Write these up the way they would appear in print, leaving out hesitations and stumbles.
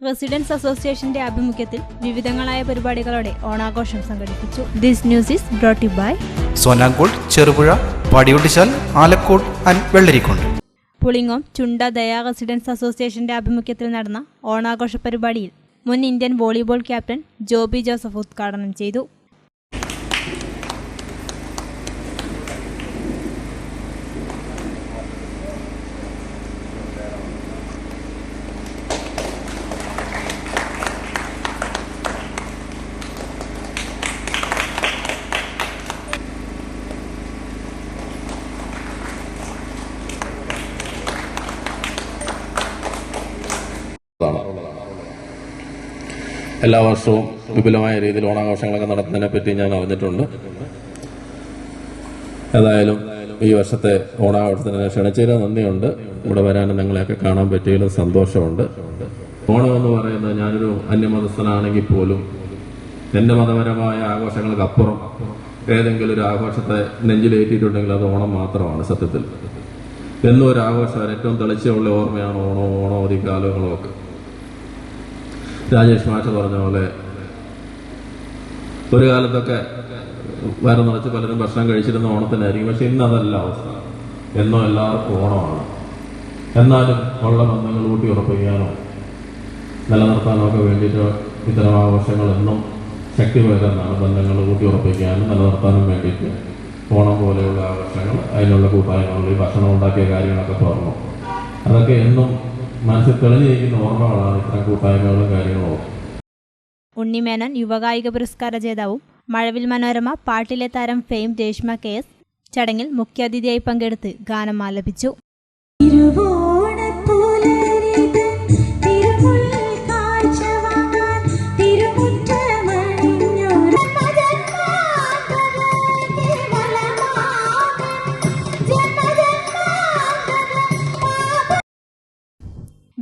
Residence അസോസിയേഷന്റെ ആഭിമുഖ്യത്തിൽ വിവിധങ്ങളായ പരിപാടികളോടെ ഓണാഘോഷം സംഘടിപ്പിച്ചു. This news is brought you by Sonankode, Cherupuzha, Padiyottuchal, Alakode and Vellarikundu. Pulingome Chunda Daya residence അസോസിയേഷന്റെ ആഭിമുഖ്യത്തിൽ നടന്ന ഓണാഘോഷ പരിപാടിയിൽ മുൻ Indian volleyball captain Joby Joseph ഉദ്ഘാടനം ചെയ്തു. എല്ലാ വർഷവും വിപുലമായ രീതിയിൽ ഓണാഘോഷങ്ങളൊക്കെ നടത്തുന്നതിനെ പറ്റി ഞാൻ അറിഞ്ഞിട്ടുണ്ട്. ഏതായാലും ഈ വർഷത്തെ ഓണാഘോഷത്തിന് ക്ഷണിച്ചതിന് നന്ദിയുണ്ട്. ഇവിടെ വരാനും നിങ്ങളെയൊക്കെ കാണാൻ പറ്റിയതിലും സന്തോഷമുണ്ട്. ഓണം എന്ന് പറയുന്നത്, ഞാനൊരു അന്യമതസ്ഥനാണെങ്കിൽ പോലും എൻ്റെ മതപരമായ ആഘോഷങ്ങൾക്കപ്പുറം ഏതെങ്കിലും ഒരു ആഘോഷത്തെ നെഞ്ചിലേറ്റിയിട്ടുണ്ടെങ്കിൽ അത് ഓണം മാത്രമാണ്. സത്യത്തിൽ എന്നും ഒരു ആഘോഷമാണ്. ഏറ്റവും തെളിച്ചുള്ള ഓർമ്മയാണ് ഓണാവധി കാലങ്ങളൊക്കെ. രാജേഷ് മാഷ് പറഞ്ഞ പോലെ ഒരു കാലത്തൊക്കെ വയറ് നിറച്ച് പലരും ഭക്ഷണം കഴിച്ചിരുന്ന ഓണത്തിനായിരിക്കും. പക്ഷെ ഇന്ന് അതല്ല അവസ്ഥ. എന്നോ എല്ലാവർക്കും ഓണമാണ്. എന്നാലും ഉള്ള ബന്ധങ്ങൾ ഊട്ടി ഉറപ്പിക്കാനോ നിലനിർത്താനോ ഒക്കെ വേണ്ടിയിട്ട് ഇത്തരം ആഘോഷങ്ങൾ എന്നും ശക്തി പകരുന്നതാണ്. ബന്ധങ്ങൾ ഊട്ടി ഉറപ്പിക്കാനും നിലനിർത്താനും വേണ്ടിയിട്ട് ഓണം പോലെയുള്ള ആഘോഷങ്ങൾ, അതിനുള്ള കൂട്ടായ്മകൾ, ഈ ഭക്ഷണം ഉണ്ടാക്കിയ കാര്യങ്ങളൊക്കെ തുറന്നു. അതൊക്കെ എന്നും മനസ്സിൽ തെളിഞ്ഞിരിക്കുന്ന ഓർമ്മകളാണ് ഇത്തരം കൂട്ടായ്മകളും കാര്യങ്ങളും. ഉണ്ണിമേനോൻ യുവകായിക പുരസ്കാര ജേതാവും മഴവിൽ മനോരമ പാട്ടിലെ താരം ഫെയിം രേഷ്മ KS ചടങ്ങിൽ മുഖ്യാതിഥിയായി പങ്കെടുത്ത് ഗാനം ആലപിച്ചു.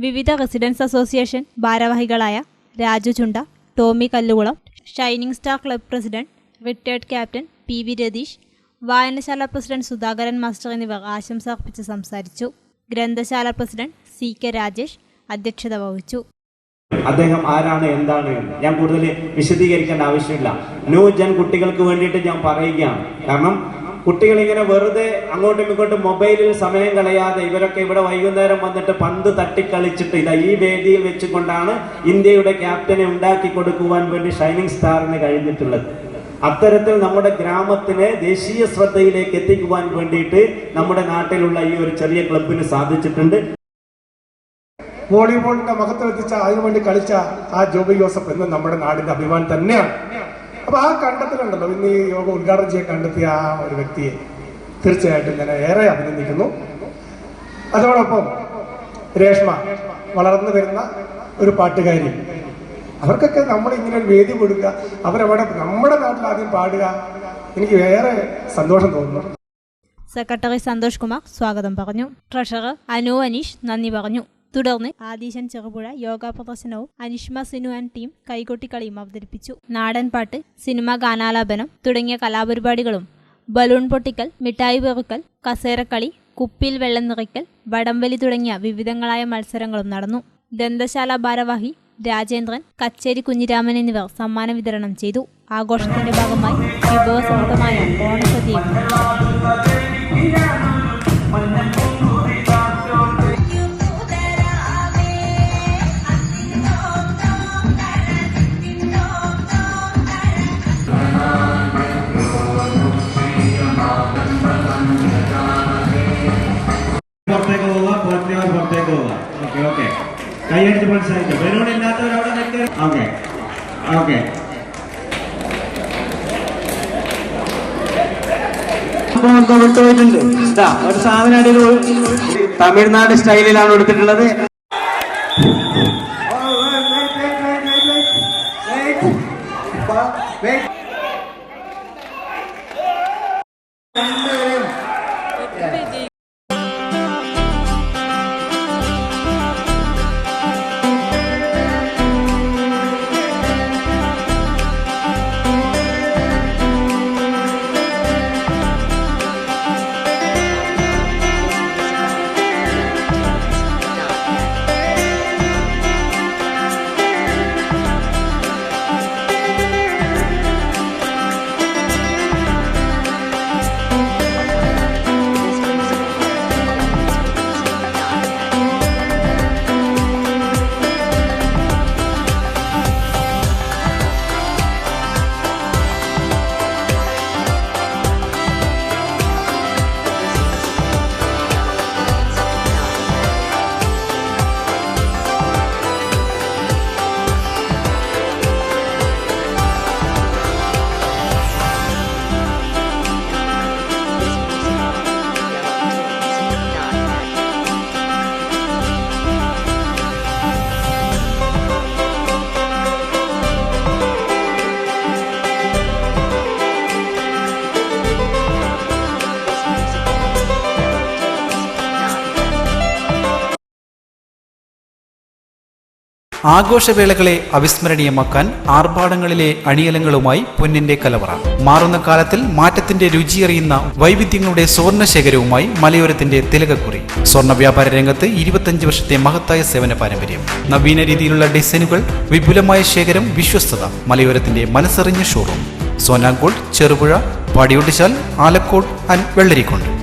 വിവിധ റെസിഡൻസ് അസോസിയേഷൻ ഭാരവാഹികളായ Raju Chunda, Tomy Kallukulam, shining star club president retired captain PV Ratheesh, വായനശാല പ്രസിഡന്റ് സുധാകരൻ മാസ്റ്റർ എന്നിവർ ആശംസ അർപ്പിച്ച് സംസാരിച്ചു. ഗ്രന്ഥശാല പ്രസിഡന്റ് CK രാജേഷ് അധ്യക്ഷത വഹിച്ചു. അദ്ദേഹം ആരാണ്, എന്താണ് ഞാൻ കൂടുതൽ വിശദീകരിക്കേണ്ട ആവശ്യമില്ല. ന്യൂജൻ കുട്ടികൾക്ക് വേണ്ടിയിട്ട് ഞാൻ പറയുകയാണ്. കാരണം കുട്ടികൾ ഇങ്ങനെ വെറുതെ അങ്ങോട്ടും ഇങ്ങോട്ടും മൊബൈലിൽ സമയം കളയാതെ ഇവരൊക്കെ ഇവിടെ വൈകുന്നേരം വന്നിട്ട് പന്ത് തട്ടിക്കളിച്ചിട്ട് ഇതാ ഈ വേദിയിൽ വെച്ചുകൊണ്ടാണ് ഇന്ത്യയുടെ ക്യാപ്റ്റനെ ഉണ്ടാക്കി കൊടുക്കുവാൻ വേണ്ടി ഷൈനിങ് സ്റ്റാറിന് കഴിഞ്ഞിട്ടുള്ളത്. അത്തരത്തിൽ നമ്മുടെ ഗ്രാമത്തിനെ ദേശീയ ശ്രദ്ധയിലേക്ക് എത്തിക്കുവാൻ വേണ്ടിയിട്ട് നമ്മുടെ നാട്ടിലുള്ള ഈ ഒരു ചെറിയ ക്ലബിന് സാധിച്ചിട്ടുണ്ട്. വോളിബോളിന്റെ മഹത്വമെത്തിച്ച അതിനുവേണ്ടി കളിച്ച ആ ജോബി ജോസഫ് എന്ന് നമ്മുടെ നാടിന്റെ അഭിമാനം തന്നെയാണ്. അപ്പൊ ആ കണ്ടെത്തലുണ്ടല്ലോ, ഇന്ന് ഈ യോഗ ഉദ്ഘാടനം ചെയ്യാൻ കണ്ടെത്തിയ ആ ഒരു വ്യക്തിയെ തീർച്ചയായിട്ടും ഞാൻ ഏറെ അഭിനന്ദിക്കുന്നു. അതോടൊപ്പം രേഷ്മ വളർന്നു വരുന്ന ഒരു പാട്ടുകാരി, അവർക്കൊക്കെ നമ്മൾ ഇങ്ങനെ ഒരു വേദി കൊടുക്കുക, അവരവിടെ നമ്മുടെ നാട്ടിൽ ആദ്യം പാടുക, എനിക്ക് ഏറെ സന്തോഷം തോന്നുന്നു. സെക്രട്ടറി സന്തോഷ് കുമാർ സ്വാഗതം പറഞ്ഞു. ട്രഷറർ അനു അനീഷ് നന്ദി പറഞ്ഞു. തുടർന്ന് ആദീശൻ ചെറുപുഴ യോഗ പ്രദർശനവും അനിഷ്മ സിനു ആൻഡ് ടീം കൈകൊട്ടിക്കളിയും അവതരിപ്പിച്ചു. നാടൻ പാട്ട്, സിനിമാ ഗാനാലാപനം തുടങ്ങിയ കലാപരിപാടികളും ബലൂൺ പൊട്ടിക്കൽ, മിഠായി പെറുക്കൽ, കസേരക്കളി, കുപ്പിയിൽ വെള്ളം നിറയ്ക്കൽ, വടംവലി തുടങ്ങിയ വിവിധങ്ങളായ മത്സരങ്ങളും നടന്നു. ഗ്രന്ഥശാല ഭാരവാഹി രാജേന്ദ്രൻ, കച്ചേരി കുഞ്ഞിരാമൻ എന്നിവർ സമ്മാന വിതരണം ചെയ്തു. ആഘോഷത്തിന്റെ ഭാഗമായി വിഭവസമൃദ്ധമായ ഓണസദ്യയും കൈയടിച്ച് പ്രോത്സാഹിക്കും. ബലൂൺ ഇല്ലാത്തവരവിടെ നിൽക്കുക. ഓക്കെ വിട്ടുപോയിട്ടുണ്ട്. ഒരു സാധനം അടിയിൽ തമിഴ്നാട് സ്റ്റൈലിലാണ് എടുത്തിട്ടുള്ളത്. ആഘോഷവേളകളെ അവിസ്മരണീയമാക്കാൻ ആർഭാടങ്ങളിലെ അണിയലങ്ങളുമായി പൊന്നിന്റെ കലവറ. മാറുന്ന കാലത്തിൽ മാറ്റത്തിന്റെ രുചിയറിയുന്ന വൈവിധ്യങ്ങളുടെ സ്വർണ്ണശേഖരവുമായി മലയോരത്തിന്റെ തിലകക്കുറി. സ്വർണ്ണ വ്യാപാര രംഗത്ത് 25 വർഷത്തെ മഹത്തായ സേവന പാരമ്പര്യം. നവീന രീതിയിലുള്ള ഡിസൈനുകൾ, വിപുലമായ ശേഖരം, വിശ്വസ്തത. മലയോരത്തിന്റെ മനസ്സറിഞ്ഞ ഷോറൂം. സോനാങ്കോട്, ചെറുപുഴ, പാടിയൊട്ടിച്ചാൽ, ആലക്കോട് ആൻഡ് വെള്ളരിക്കുണ്ട്.